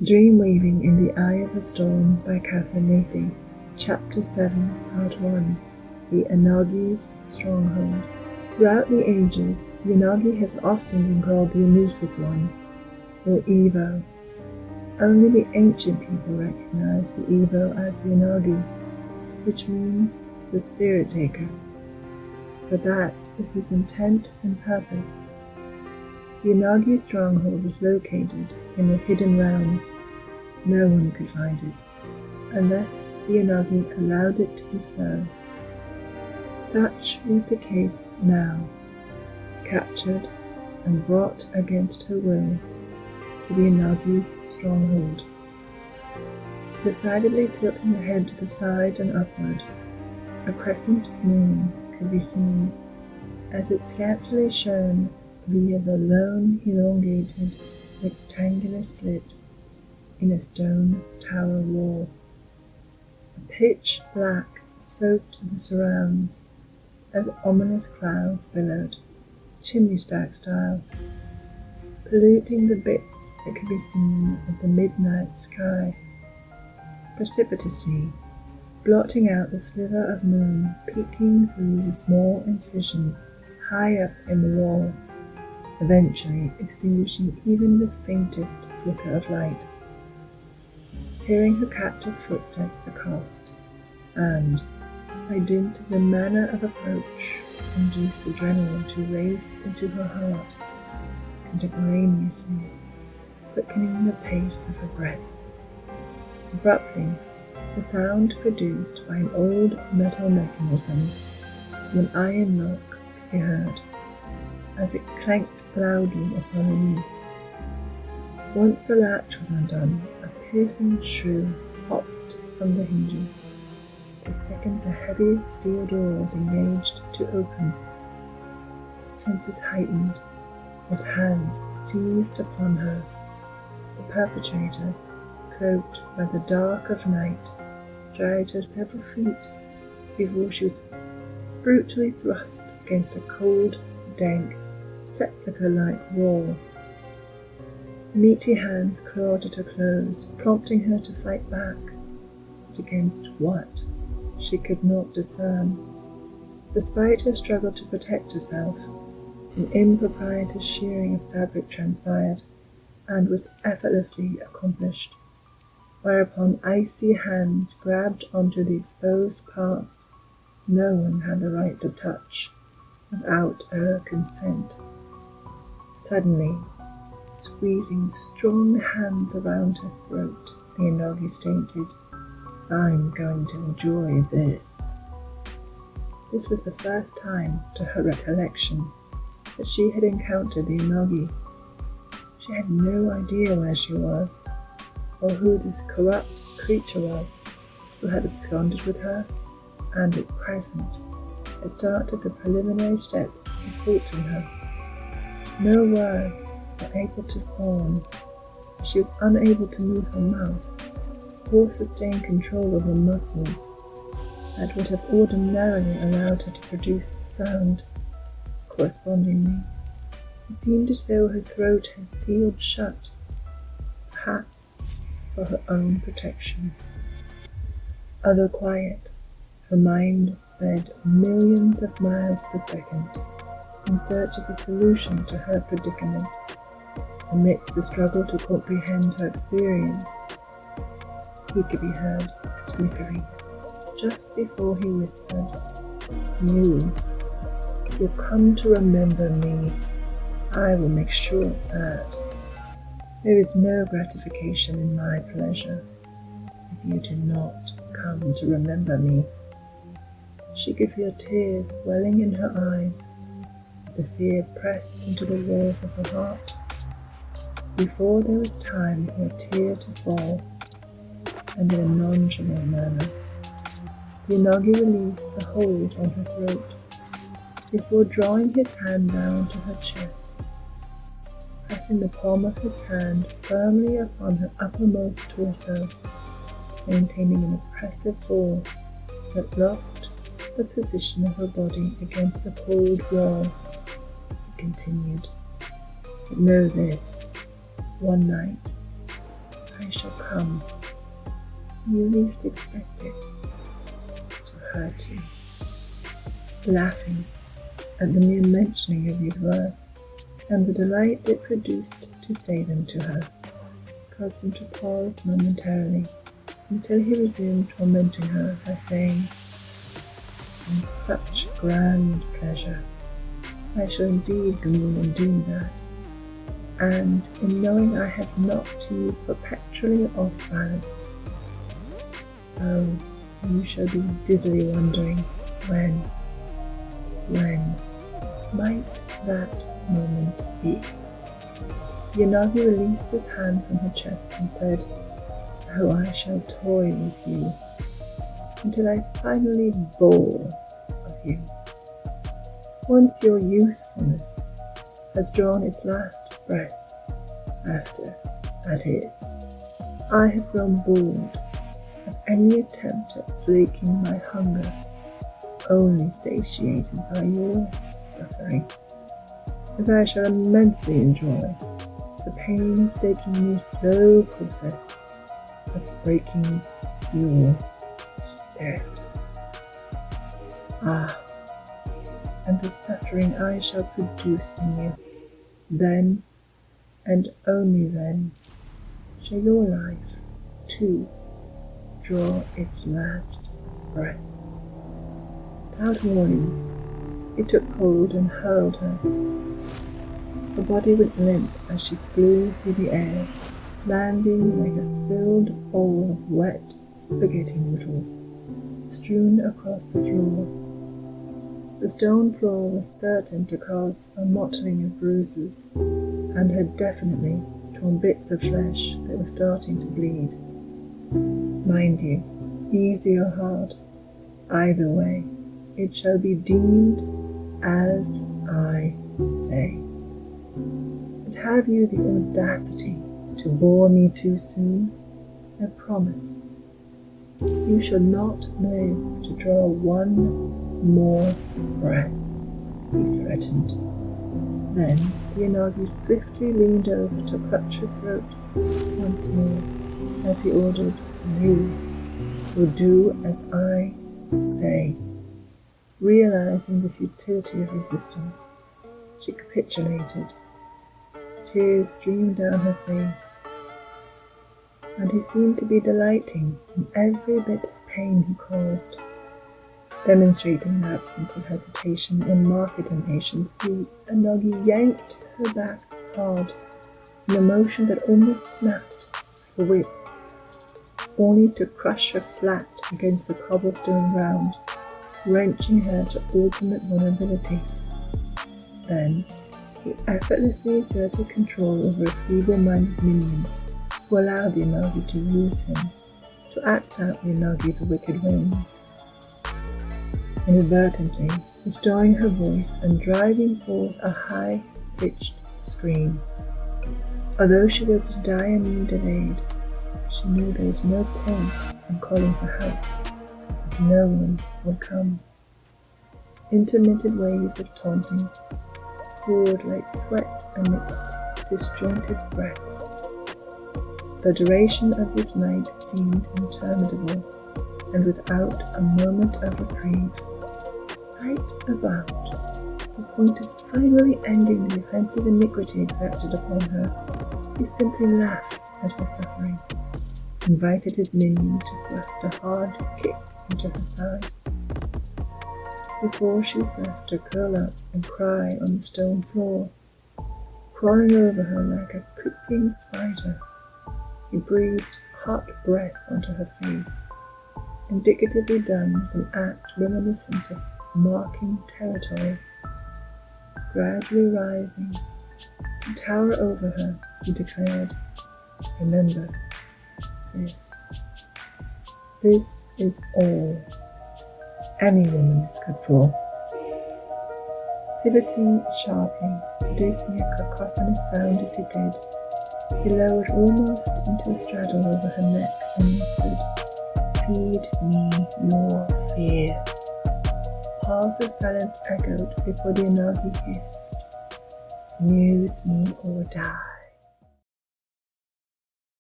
Dream Weaving in the Eye of the Storm by Katherine Nathe, Chapter 7, Part 1, The Anagi's Stronghold. Throughout the ages, the Anagi has often been called the Elusive One, or Evo. Only the ancient people recognize the Evo as the Anagi, which means the Spirit Taker, for that is his intent and purpose. The Anagi's stronghold is located in a hidden realm. No one could find it, unless the Anagi allowed it to be so. Such was the case now, captured and brought against her will to the Anagi's stronghold. Decidedly tilting her head to the side and upward, a crescent moon could be seen, as it scantily shone via the lone elongated rectangular slit in a stone tower wall. A pitch black soaked the surrounds as ominous clouds billowed, chimney stack style, polluting the bits that could be seen of the midnight sky, precipitously blotting out the sliver of moon peeking through the small incision high up in the wall, eventually extinguishing even the faintest flicker of light. Hearing her captor's footsteps accost, and, by dint of the manner of approach, induced adrenaline to race into her heart, contemporaneously quickening the pace of her breath. Abruptly, the sound produced by an old metal mechanism from an iron lock could be heard, as it clanked loudly upon release. Once the latch was undone, a piercing shrill popped from the hinges, the second the heavy steel door was engaged to open. Senses heightened as hands seized upon her. The perpetrator, cloaked by the dark of night, dragged her several feet before she was brutally thrust against a cold, dank, sepulchre-like wall. Meaty hands clawed at her clothes, prompting her to fight back, but against what? She could not discern. Despite her struggle to protect herself, an improprietous shearing of fabric transpired, and was effortlessly accomplished, whereupon icy hands grabbed onto the exposed parts no one had the right to touch without her consent. Suddenly, squeezing strong hands around her throat, the Anagi stated, "I'm going to enjoy this." This was the first time, to her recollection, that she had encountered the Anagi. She had no idea where she was, or who this corrupt creature was who had absconded with her, and at present had started the preliminary steps of assaulting her. No words were able to form. She was unable to move her mouth or sustain control of her muscles that would have ordinarily allowed her to produce sound. Correspondingly, it seemed as though her throat had sealed shut, perhaps for her own protection. Although quiet, her mind sped millions of miles per second in search of a solution to her predicament. Amidst the struggle to comprehend her experience, he could be heard snickering just before he whispered, "You will come to remember me. I will make sure of that. There is no gratification in my pleasure if you do not come to remember me." She could feel tears welling in her eyes as the fear pressed into the walls of her heart. Before there was time for a tear to fall, and in a nonchalant manner, the Anagi released the hold on her throat before drawing his hand down to her chest, pressing the palm of his hand firmly upon her uppermost torso, maintaining an oppressive force that locked the position of her body against the cold wall. He continued, "But know this, one night, I shall come. You least expect it, to hurt you. Laughing at the mere mentioning of these words, and the delight it produced to say them to her, caused him to pause momentarily, until he resumed tormenting her by saying, "In such grand pleasure, I shall indeed go and do that, and in knowing I have knocked you perpetually off balance, oh, you shall be dizzily wondering when might that moment be." Yanagi released his hand from her chest and said, "Oh, I shall toy with you until I finally bore of you. Once your usefulness has drawn its last breath, after, that is, I have grown bored of any attempt at slaking my hunger, only satiated by your suffering, as I shall immensely enjoy the painstaking slow process of breaking your spirit. Ah, and the suffering I shall produce in you, then, and only then, shall your life, too, draw its last breath." Without warning, he took hold and hurled her. Her body went limp as she flew through the air, landing like a spilled bowl of wet spaghetti noodles, strewn across the floor. The stone floor was certain to cause a mottling of bruises, and had definitely torn bits of flesh that were starting to bleed. Mind you, easy or hard, either way, it shall be deemed as I say. But have you the audacity to bore me too soon? I promise you shall not live to draw one more breath, he threatened. Then the Yanagi swiftly leaned over to clutch her throat once more, as he ordered, "You will do as I say." Realizing the futility of resistance, she capitulated. Tears streamed down her face, and he seemed to be delighting in every bit of pain he caused. Demonstrating an absence of hesitation and marked impatience, the Yanagi yanked her back hard in a motion that almost snapped like a whip, only to crush her flat against the cobblestone ground, wrenching her to ultimate vulnerability. Then he effortlessly exerted control over a feeble-minded minion who allowed the Yanagi to use him to act out the Yanagi's wicked whims, inadvertently restoring her voice and driving forth a high-pitched scream. Although she was in dire need of aid, she knew there was no point in calling for help, as no one would come. Intermittent waves of taunting poured like sweat amidst disjointed breaths. The duration of this night seemed interminable, and without a moment of reprieve. Right about the point of finally ending the offensive iniquity exacted upon her, he simply laughed at her suffering, invited his minion to thrust a hard kick into her side. Before she was left to curl up and cry on the stone floor, crawling over her like a creeping spider, he breathed hot breath onto her face, indicatively done as an act reminiscent of marking territory. Gradually rising to tower over her, he declared, "Remember, this is all any woman is good for." Pivoting sharply, producing a cacophonous sound as he did, he lowered almost into a straddle over her neck and whispered, "Feed me your fear." Pause of silence echoed before the Yanagi hissed, "Amuse me or die."